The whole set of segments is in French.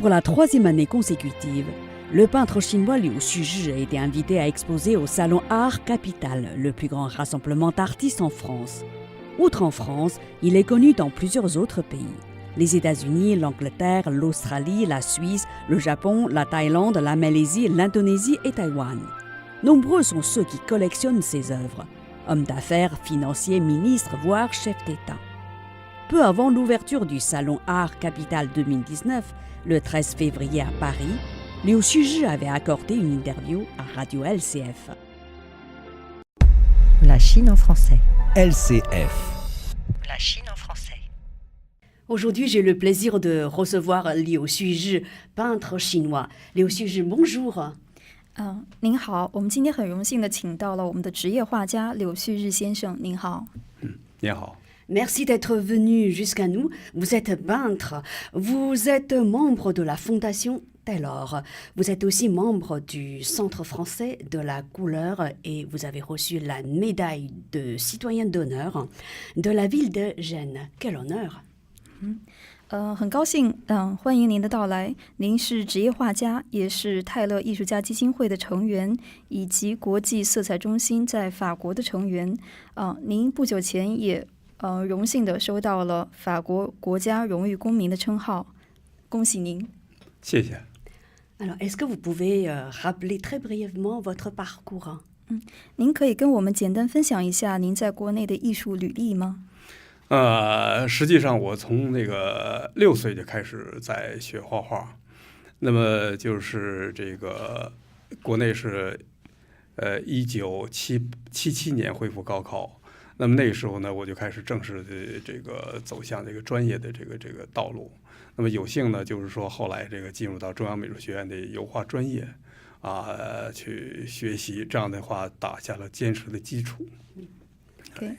Pour la troisième année consécutive, le peintre chinois Liu Xuzhi a été invité à exposer au Salon Art Capital, le plus grand rassemblement d'artistes en France. Outre en France, il est connu dans plusieurs autres pays. Les États-Unis, l'Angleterre, l'Australie, la Suisse, le Japon, la Thaïlande, la Malaisie, l'Indonésie et Taïwan. Nombreux sont ceux qui collectionnent ses œuvres. Hommes d'affaires, financiers, ministres, voire chefs d'État. Peu avant l'ouverture du Salon Art Capital 2019, le 13 février à Paris, Liu Xuzhi avait accordé une interview à Radio LCF. La Chine en français. LCF. La Chine en français. Aujourd'hui, j'ai le plaisir de recevoir Liu Xuzhi, peintre chinois. Liu Xuzhi, bonjour. 您好，我们今天很荣幸的请到了我们的职业画家柳旭日先生。您好。你好。Merci d'être venu jusqu'à nous. Vous êtes peintre, vous êtes membre de la Fondation Taylor. Vous êtes aussi membre du Centre français de la couleur et vous avez reçu la médaille de citoyen d'honneur de la ville de Gênes. Quel honneur! 很高兴，欢迎您的到来。您是职业画家，也是泰勒艺术家基金会的成员，以及国际色彩中心在法国的成员。您不久前也荣幸的收到了法国国家荣誉公民的称号，恭喜您！谢谢。Alors, est-ce que vous pouvez rappeler très brièvement votre parcours? 您可以跟我们简单分享一下您在国内的艺术履历吗？实际上我从那个6岁就开始在学画画，那么就是这个国内是1977年恢复高考，那么那个时候呢，我就开始正式的这个走向这个专业的这个道路。那么有幸呢，就是说后来这个进入到中央美术学院的油画专业去学习，这样的话打下了坚实的基础。Okay.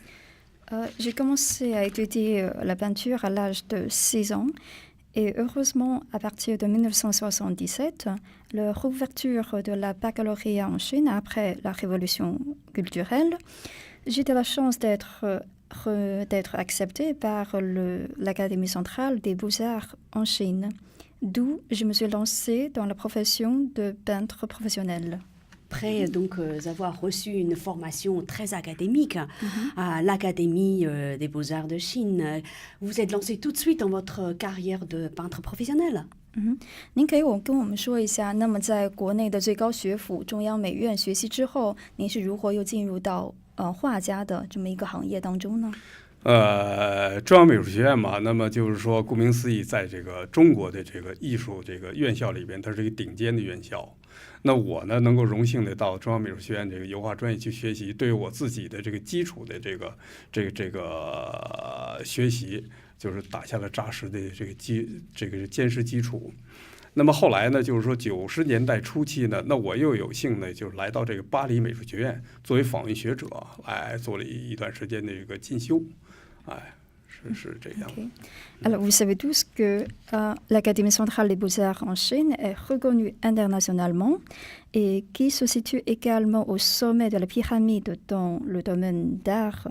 J'ai commencé à étudier la peinture à l'âge de 6 ans et heureusement, à partir de 1977, la réouverture de la baccalauréat en Chine après la révolution culturelle, j'ai eu la chance d'être acceptée par l'Académie centrale des beaux-arts en Chine, d'où je me suis lancée dans la profession de peintre professionnel. Après donc avoir reçu une formation très académique à l'Académie des Beaux-Arts de Chine, vous êtes lancé tout de suite dans votre carrière de peintre professionnel. 您可以跟我们说一下，那么在国内的最高学府中央美院学习之后，您是如何又进入到画家的这么一个行业当中呢？中央美术学院嘛，那么就是说，顾名思义，在这个中国的这个艺术这个院校里边，它是一个顶尖的院校。那我呢，能够荣幸的到中央美术学院这个油画专业去学习，对于我自己的这个基础的这个学习，就是打下了扎实的这个坚实基础。那么后来呢，就是说90年代初期呢，那我又有幸呢，就是来到这个巴黎美术学院作为访问学者，来做了一段时间的这个进修，是这样。Okay. Alors, vous savez tous que l'Académie centrale des beaux-arts en Chine est reconnue internationalement et qui se situe également au sommet de la pyramide dans le domaine d'art.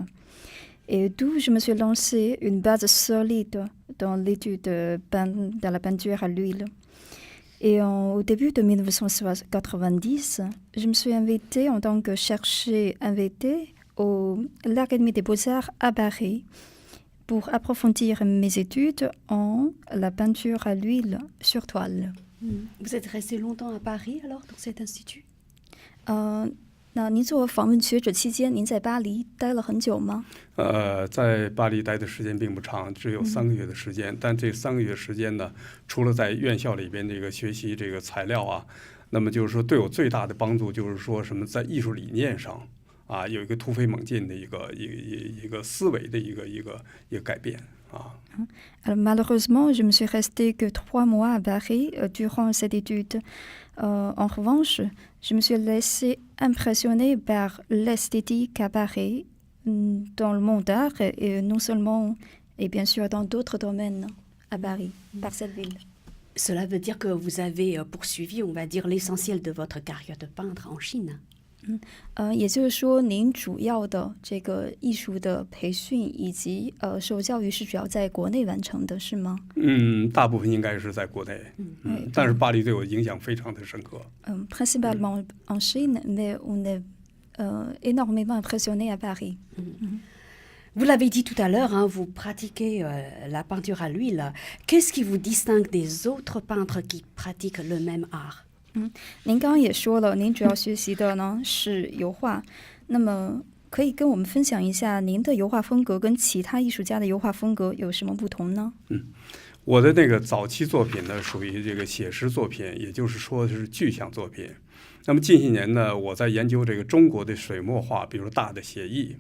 Et d'où je me suis lancée une base solide dans l'étude de la peinture à l'huile. Et au début de 1990, je me suis invitée en tant que chercheuse invitée à l'Académie des beaux-arts à Paris pour approfondir mes études en la peinture à l'huile sur toile. Vous êtes resté longtemps à Paris alors dans cet institut? 那您作为访问学者期间，您在巴黎待了很久吗？在巴黎待的时间并不长，只有3个月的时间。但这3个月时间呢，除了在院校里边这个学习这个材料那么就是说对我最大的帮助就是说什么，在艺术理念上有一个突飞猛进的一个思维的一个改变Alors, malheureusement, je me suis restée que 3 mois à Paris durant cette étude. En revanche, je me suis laissée impressionner par l'esthétique à Paris dans le monde d'art et non seulement, et bien sûr dans d'autres domaines à Paris, par cette ville. Cela veut dire que vous avez poursuivi, on va dire, l'essentiel de votre carrière de peintre en Chine. 也就是说，您主要的这个艺术的培训以及受教育是主要在国内完成的，是吗？大部分应该是在国内，但是巴黎对我影响非常的深刻。Principalement en Chine, mais on est énormément impressionné à Paris. Vous l'avez dit tout à l'heure, hein, vous pratiquez la peinture à l'huile. Qu'est-ce qui vous distingue des autres peintres qui pratiquent le même art? 您刚刚也说了，您主要学习的呢是油画，那么可以跟我们分享一下您的油画风格跟其他艺术家的油画风格有什么不同呢？我的那个早期作品呢，属于这个写实作品，也就是说是具象作品。那么近些年呢，我在研究这个中国的水墨画，比如大的写意，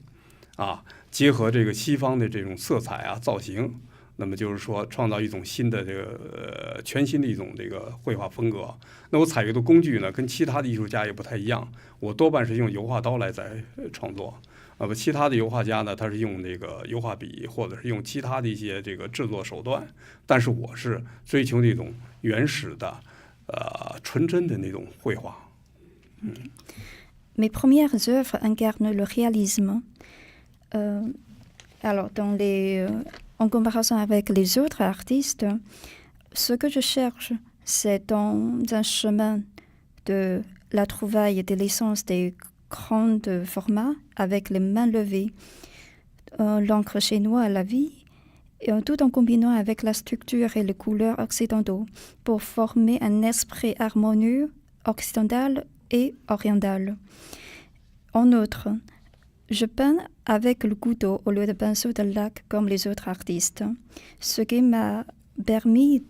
结合这个西方的这种色彩啊、造型。那么就是说，创造一种新的这个全新的一种这个绘画风格。那我采用的工具呢，跟其他的艺术家也不太一样。我多半是用油画刀来在创作。其他的油画家呢，他是用那个油画笔，或者是用其他的一些这个制作手段。但是我是追求那种原始的、纯真的那种绘画。Mes premières œuvres incarnent le réalisme. Alors, en comparaison avec les autres artistes, ce que je cherche, c'est dans un chemin de la trouvaille de l'essence des grands formats avec les mains levées, l'encre chinoise à la vie, et tout en combinant avec la structure et les couleurs occidentaux pour former un esprit harmonieux occidental et oriental. En outre, je peins avec le couteau au lieu de pinceau de lac comme les autres artistes, ce qui m'a permis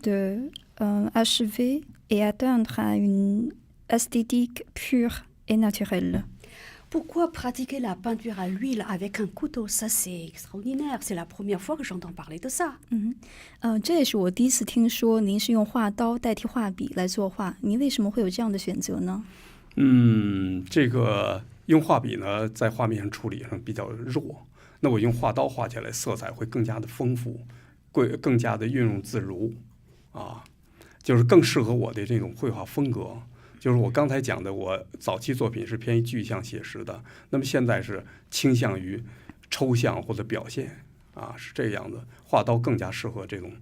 d'achever et atteindre une esthétique pure et naturelle. Pourquoi pratiquer la peinture à l'huile avec un couteau? Ça, c'est extraordinaire. C'est la première fois que j'entends parler de ça. 这也是我第一次听说您是用画刀代替画笔来作画。您为什么会有这样的选择呢？这个用画笔呢，在画面上处理上比较弱，那我用画刀画起来，色彩会更加的丰富，更加的运用自如，就是更适合我的这种绘画风格。就是我刚才讲的，我早期作品是偏于具象写实的，那么现在是倾向于抽象或者表现，是这样的。画刀更加适合这种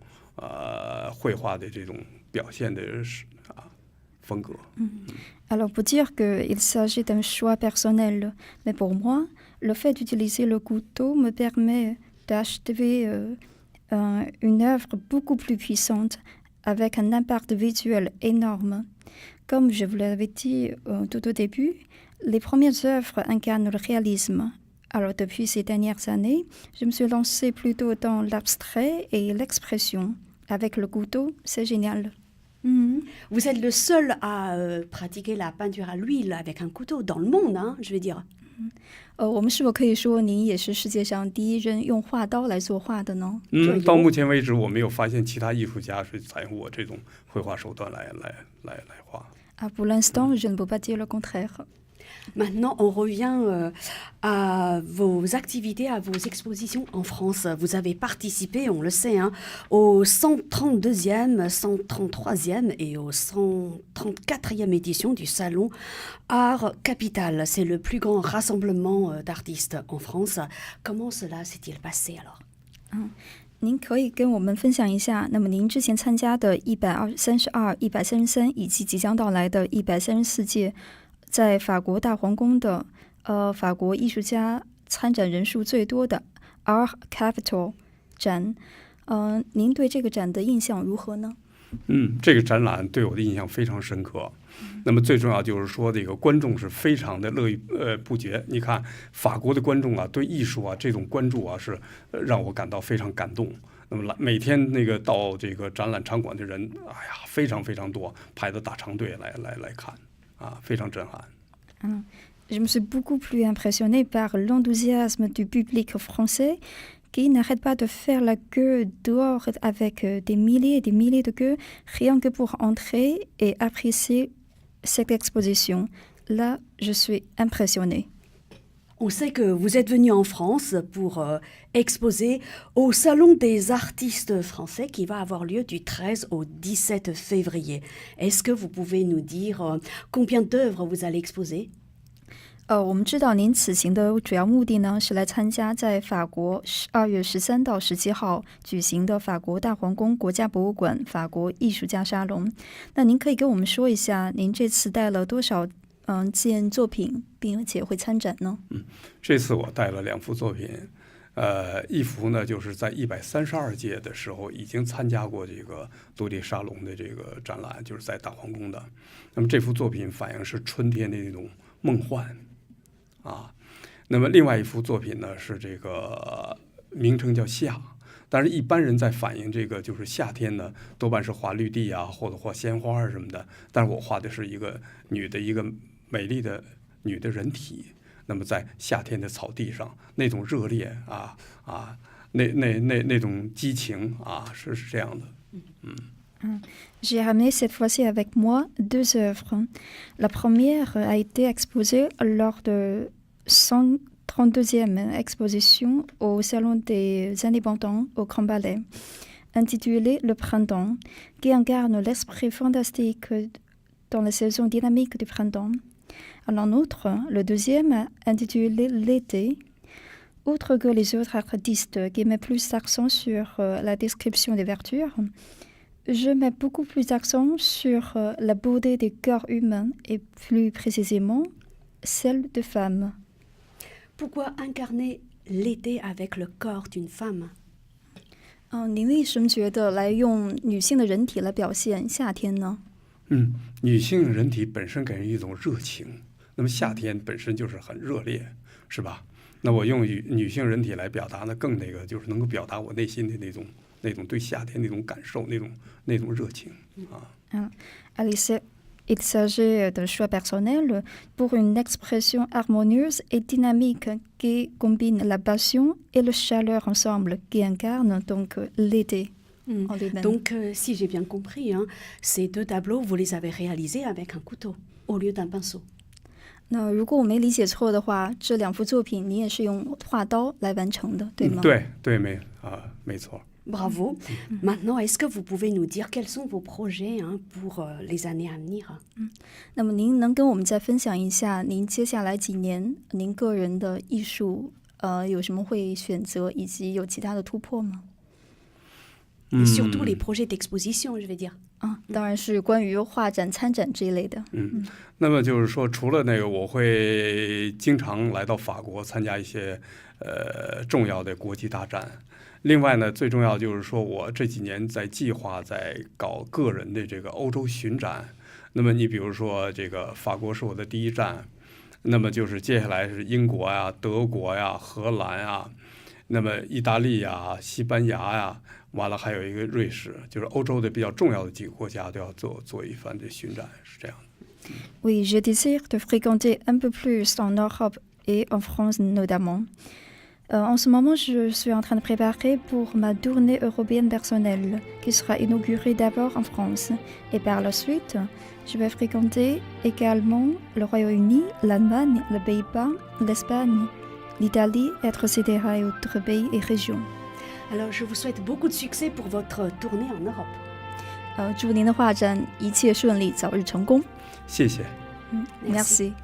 绘画的这种表现的风格。Alors, pour dire qu'il s'agit d'un choix personnel, mais pour moi, le fait d'utiliser le couteau me permet d'achever une œuvre beaucoup plus puissante, avec un impact visuel énorme. Comme je vous l'avais dit tout au début, les premières œuvres incarnent le réalisme. Alors, depuis ces dernières années, je me suis lancée plutôt dans l'abstrait et l'expression. Avec le couteau, c'est génial. Vous êtes le seul à pratiquer la peinture à l'huile avec un couteau dans le monde, hein, je veux dire. 我们是否可以说您也是世界上第一人用画刀来作画的呢？到目前为止，我没有发现其他艺术家是采用我这种绘画手段来画。Pour l'instant, je ne peux pas dire le contraire. Maintenant, on revient à vos activités, à vos expositions en France. Vous avez participé, on le sait, aux 132e, 133e et aux 134e éditions du Salon Art Capital. C'est le plus grand rassemblement d'artistes en France. Comment cela s'est-il passé alors? 您可以跟我们分享一下，那么您之前参加的132、133以及即将到来的134届在法国大皇宫的法国艺术家参展人数最多的 Art Capital 展，您对这个展的印象如何呢？这个展览对我的印象非常深刻。那么最重要就是说，这个观众是非常的乐意不绝。你看法国的观众对艺术这种关注是让我感到非常感动。那么每天那个到这个展览场馆的人，非常非常多，排的大长队来看，非常震撼。Je me suis beaucoup plus impressionnée par l'enthousiasme du public français qui n'arrête pas de faire la queue dehors avec des milliers et des milliers de queues rien que pour entrer et apprécier cette exposition. Là, je suis impressionnée. On sait que vous êtes venu en France pour exposer au Salon des artistes français qui va avoir lieu du 13 au 17 février. Est-ce que vous pouvez nous dire combien d'œuvres vous allez exposer? 我们知道您此行的主要目的呢，是来参加在法国2月13到17号举行的法国大皇宫国家博物馆法国艺术家沙龙。那您可以跟我们说一下，您这次带了多少件作品，并且会参展呢？这次我带了2幅作品，一幅呢就是在132届的时候已经参加过这个多地沙龙的这个展览，就是在大皇宫的。那么这幅作品反映是春天的那种梦幻啊。那么另外一幅作品呢是这个名称叫夏，但是一般人在反映这个就是夏天呢，多半是画绿地啊，或者画鲜花什么的。但是我画的是一个女的，一个美丽的女的人体。那么在夏天的草地上，那种热烈那种激情啊，是这样的。J'ai ramené cette fois-ci avec moi 2 œuvres. La première a été exposée lors de 132e exposition au Salon des Indépendants au Grand Palais, intitulée Le Printemps, qui incarne l'esprit fantastique dans la saison dynamique du printemps. En outre, le deuxième, intitulé L'été, outre que les autres artistes qui mettent plus d'accent sur la description des verdures, je mets beaucoup plus d'accent sur la beauté des corps humains et plus précisément celle de femmes. Pourquoi incarner l'été avec le corps d'une femme? 您为什么觉得来用女性的人体来表现夏天呢？女性人体本身给人一种热情，那么夏天本身就是很热烈，是吧？那我用女性人体来表达呢，更就是能够表达我内心的那种对夏天那种感受，那种热情啊。Il s'agit d'un choix personnel pour une expression harmonieuse et dynamique qui combine la passion et la chaleur ensemble, qui incarne donc l'été. Donc, si j'ai bien compris, ces 2 tableaux, vous les avez réalisés avec un couteau au lieu d'un pinceau. 那如果我没理解错的话，这2幅作品你也是用画刀来完成的，对吗？对，没错。Bravo. Maintenant, est-ce que vous pouvez nous dire quels sont vos projets pour les années à venir? 那么您能跟我们再分享一下您接下来几年您个人的艺术有什么会选择，以及有其他的突破吗？Surtout les projets d'exposition, je vais dire. 当然是关于画展、参展这一类的。那么就是说，除了我会经常来到法国参加一些重要的国际大展。另外呢，最重要就是说我这几年在计划在搞个人的这个欧洲巡展。那么你比如说这个法国是我的第一站，那么就是接下来是英国呀、德国呀、荷兰呀，那么意大利呀、西班牙呀，完了还有一个瑞士，就是欧洲的比较重要的几个国家都要做一番的巡展，是这样的。Oui, je désire de fréquenter un peu plus en Europe et en France notamment. En ce moment, je suis en train de préparer pour ma tournée européenne personnelle, qui sera inaugurée d'abord en France. Et par la suite, je vais fréquenter également le Royaume-Uni, l'Allemagne, les Pays-Bas, l'Espagne, l'Italie, etc. et autres pays et régions. Alors, je vous souhaite beaucoup de succès pour votre tournée en Europe. 祝您的画展一切顺利，早日成功。谢谢。Merci.